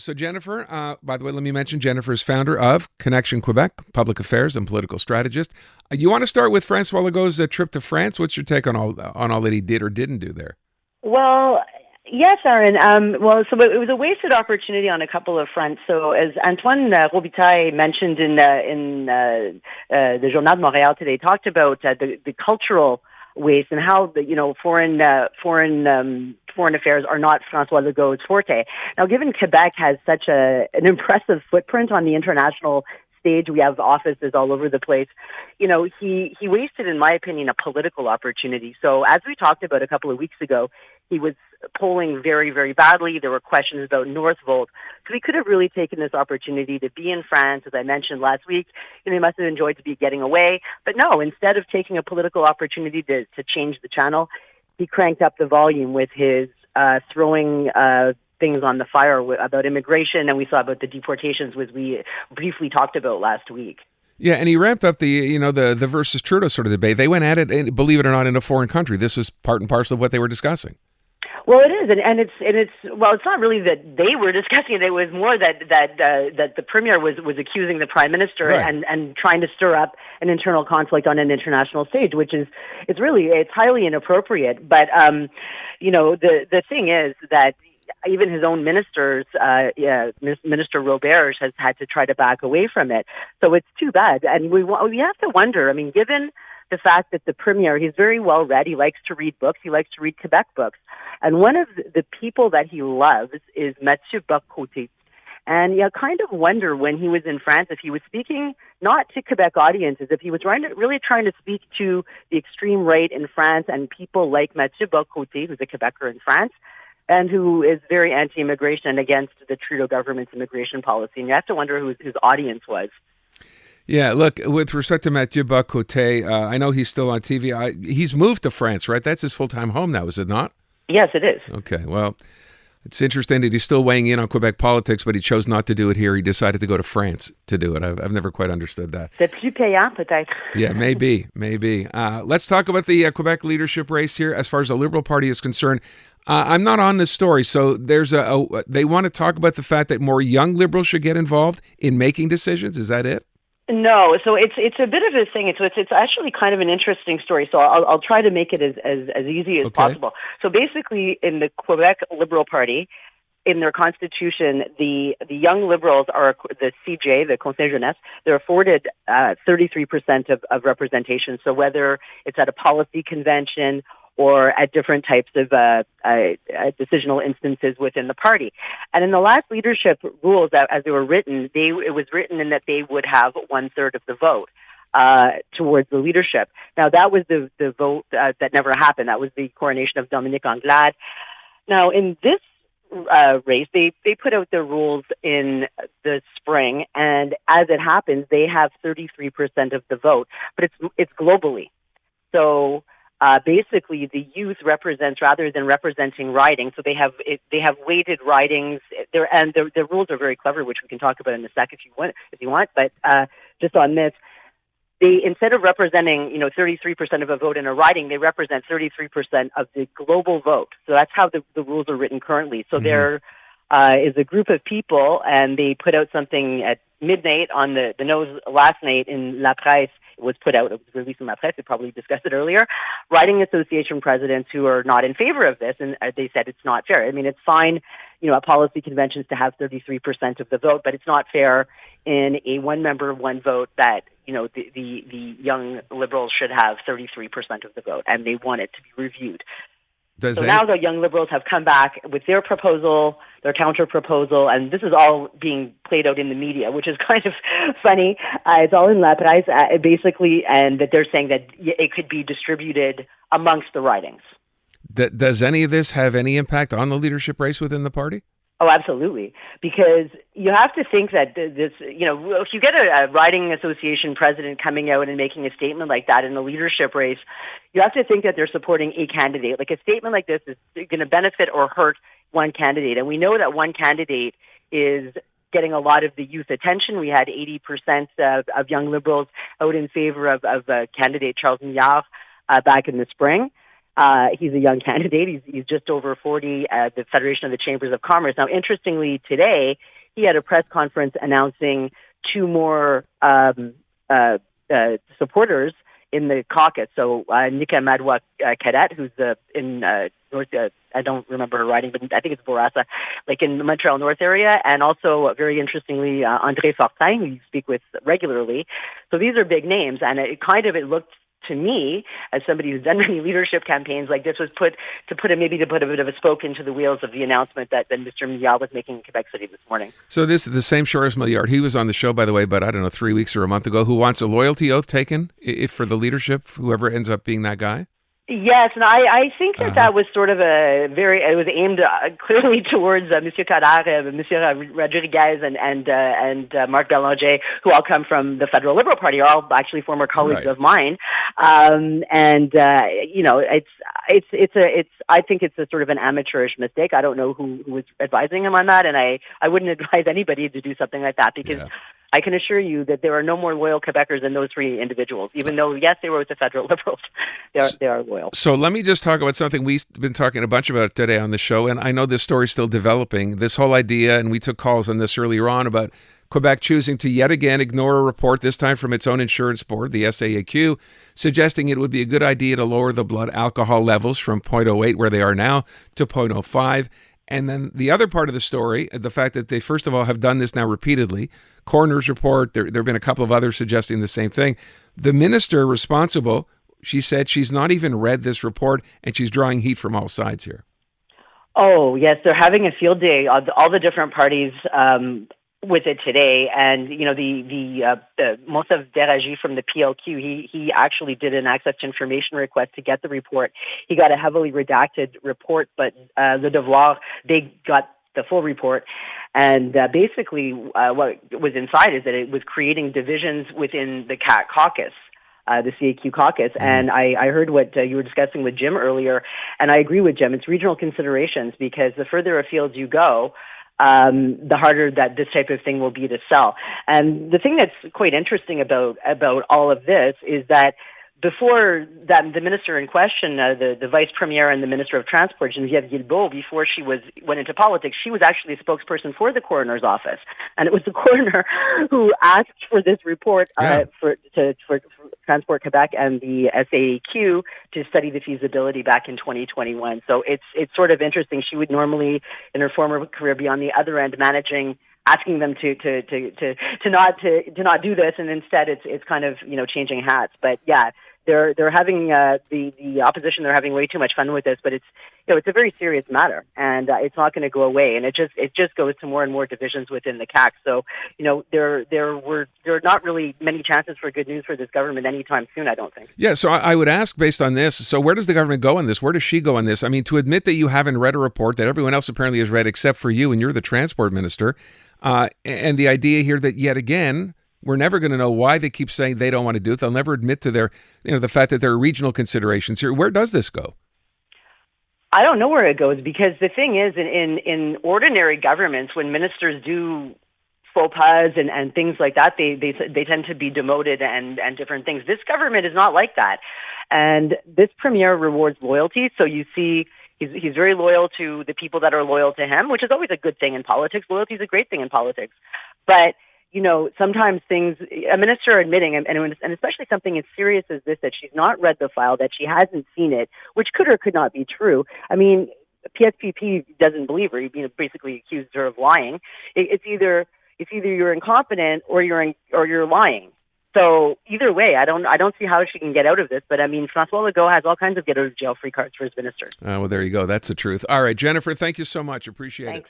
So Jennifer, by the way, let me mention Jennifer is founder of Connexion Quebec Public Affairs and political strategist. You want to start with Francois Legault's trip to France? What's your take on all that he did or didn't do there? Well, yes, Aaron. So it was a wasted opportunity on a couple of fronts. So as Antoine Robitaille mentioned in the Journal de Montréal today, talked about the cultural waste and how foreign affairs are not Francois Legault's forte. Now, given Quebec has such an impressive footprint on the international stage, we have offices all over the place. He wasted, in my opinion, a political opportunity. So as we talked about a couple of weeks ago, he was polling very, very badly. There were questions about Northvolt. So he could have really taken this opportunity to be in France, as I mentioned last week. He must have enjoyed to be getting away. But no, instead of taking a political opportunity to change the channel, he cranked up the volume with his throwing things on the fire about immigration, and we saw about the deportations, which we briefly talked about last week. Yeah, and he ramped up the versus Trudeau sort of debate. They went at it, and believe it or not, in a foreign country. This was part and parcel of what they were discussing. Well, it is, and it's not really that they were discussing it. It was more that the premier was accusing the prime minister, right, and trying to stir up an internal conflict on an international stage, which is it's highly inappropriate. But the thing is that even his own ministers, Minister Robert has had to try to back away from it. So it's too bad, and we have to wonder. I mean, given the fact that the premier, he's very well read. He likes to read books. He likes to read Quebec books. And one of the people that he loves is Mathieu Bock-Côté. And you kind of wonder when he was in France if he was speaking not to Quebec audiences, if he was really trying to speak to the extreme right in France and people like Mathieu Bock-Côté, who's a Quebecer in France, and who is very anti-immigration and against the Trudeau government's immigration policy. And you have to wonder who his audience was. Yeah, look, with respect to Mathieu Bock-Côté, I know he's still on TV. He's moved to France, right? That's his full-time home now, is it not? Yes, it is. Okay, well, it's interesting that he's still weighing in on Quebec politics, but he chose not to do it here. He decided to go to France to do it. I've never quite understood that. C'est plus payant, peut-être. Yeah, maybe. Let's talk about the Quebec leadership race here as far as the Liberal Party is concerned. I'm not on this story, so there's they want to talk about the fact that more young Liberals should get involved in making decisions. Is that it? No, so it's a bit of a thing. It's actually kind of an interesting story. So I'll try to make it as easy as possible. So basically, in the Quebec Liberal Party, in their constitution, the young Liberals are the CJ, the Conseil Jeunesse. They're afforded 33% of representation. So whether it's at a policy convention or at different types of decisional instances within the party. And in the last leadership rules, as they were written, it was written in that they would have 1/3 of the vote towards the leadership. Now, that was the vote that never happened. That was the coronation of Dominique Anglade. Now, in this race, they put out their rules in the spring, and as it happens, they have 33% of the vote, but it's globally. So basically, the youth represents rather than representing ridings. So they have weighted ridings. The rules are very clever, which we can talk about in a sec if you want. But just on this, they instead of representing 33% of a vote in a riding, they represent 33% of the global vote. So that's how the rules are written currently. So there is a group of people, and they put out something at midnight on the nose last night in La Presse. Was put out, it was released in La Presse, we probably discussed it earlier, riding association presidents who are not in favor of this, and they said it's not fair. I mean, it's fine, at policy conventions to have 33% of the vote, but it's not fair in a one-member, one-vote that, the young Liberals should have 33% of the vote, and they want it to be reviewed. Now the young Liberals have come back with their proposal, their counter-proposal, and this is all being played out in the media, which is kind of funny. It's all in La Presse, basically, and that they're saying that it could be distributed amongst the ridings. Does any of this have any impact on the leadership race within the party? Oh, absolutely. Because you have to think that this, if you get a riding association president coming out and making a statement like that in a leadership race, you have to think that they're supporting a candidate. Like a statement like this is going to benefit or hurt one candidate. And we know that one candidate is getting a lot of the youth attention. We had 80% of young Liberals out in favor of candidate Charles Millard back in the spring. He's a young candidate. He's just over 40 at the Federation of the Chambers of Commerce. Now, interestingly, today he had a press conference announcing two more supporters in the caucus. So Nika Madwa Cadet, who's in North, I don't remember her riding, but I think it's Bourassa, like in the Montreal North area, and also, very interestingly, André Fortin, who you speak with regularly. So these are big names, and it looked to me, as somebody who's done many leadership campaigns like this, was to put a bit of a spoke into the wheels of the announcement that Mr. Milliard was making in Quebec City this morning. So this is the same Shoris Milliard. He was on the show, by the way, but I don't know, 3 weeks or a month ago, who wants a loyalty oath taken if for the leadership, whoever ends up being that guy? Yes, and I think that was sort of it was aimed clearly towards Monsieur Coderre, Monsieur Rodriguez, and Marc Bélanger, who all come from the Federal Liberal Party, are all actually former colleagues of mine. I think it's a sort of an amateurish mistake. I don't know who was advising him on that, and I wouldn't advise anybody to do something like that, because I can assure you that there are no more loyal Quebecers than those three individuals, even though, yes, they were with the Federal Liberals. They are loyal. So let me just talk about something we've been talking a bunch about today on the show, and I know this story's still developing. This whole idea, and we took calls on this earlier on, about Quebec choosing to yet again ignore a report, this time from its own insurance board, the SAAQ, suggesting it would be a good idea to lower the blood alcohol levels from 0.08, where they are now, to 0.05. And then the other part of the story, the fact that they, first of all, have done this now repeatedly. Coroner's report, there have been a couple of others suggesting the same thing. The minister responsible, she said she's not even read this report, and she's drawing heat from all sides here. Oh, yes, they're having a field day, all the different parties with it today. And, you know, the Monsef Deragi from the PLQ, he actually did an access to information request to get the report. He got a heavily redacted report, but Le Devoir, they got the full report. And basically what was inside is that it was creating divisions within the CAC caucus. The CAQ caucus. And I heard what you were discussing with Jim earlier, and I agree with Jim. It's regional considerations, because the further afield you go, the harder that this type of thing will be to sell. And the thing that's quite interesting about all of this is that before that, the minister in question, the vice premier and the minister of transport, Geneviève Guilbeault, before she went into politics, she was actually a spokesperson for the coroner's office, and it was the coroner who asked for this report for Transport Quebec and the SAAQ to study the feasibility back in 2021. So it's sort of interesting. She would normally, in her former career, be on the other end asking them to not do this, and instead it's kind of, you know, changing hats. But yeah, they're having the opposition. They're having way too much fun with this, but it's a very serious matter, and it's not going to go away. And it just goes to more and more divisions within the CAC. So, you know, there are not really many chances for good news for this government anytime soon, I don't think. Yeah. So I would ask, based on this, so where does the government go on this? Where does she go on this? I mean, to admit that you haven't read a report that everyone else apparently has read except for you, and you're the transport minister, and the idea here that yet again, we're never going to know why they keep saying they don't want to do it. They'll never admit to the fact that there are regional considerations here. Where does this go? I don't know where it goes, because the thing is, in ordinary governments, when ministers do faux pas and things like that, they tend to be demoted and different things. This government is not like that. And this premier rewards loyalty. So you see, he's very loyal to the people that are loyal to him, which is always a good thing in politics. Loyalty is a great thing in politics. But, you know, sometimes a minister admitting, and especially something as serious as this, that she's not read the file, that she hasn't seen it, which could or could not be true. I mean, PSPP doesn't believe her. He basically accused her of lying. It's either you're incompetent or you're lying. So either way, I don't see how she can get out of this. But I mean, Francois Legault has all kinds of get out of jail free cards for his ministers. Well, there you go. That's the truth. All right, Jennifer, thank you so much. Appreciate it.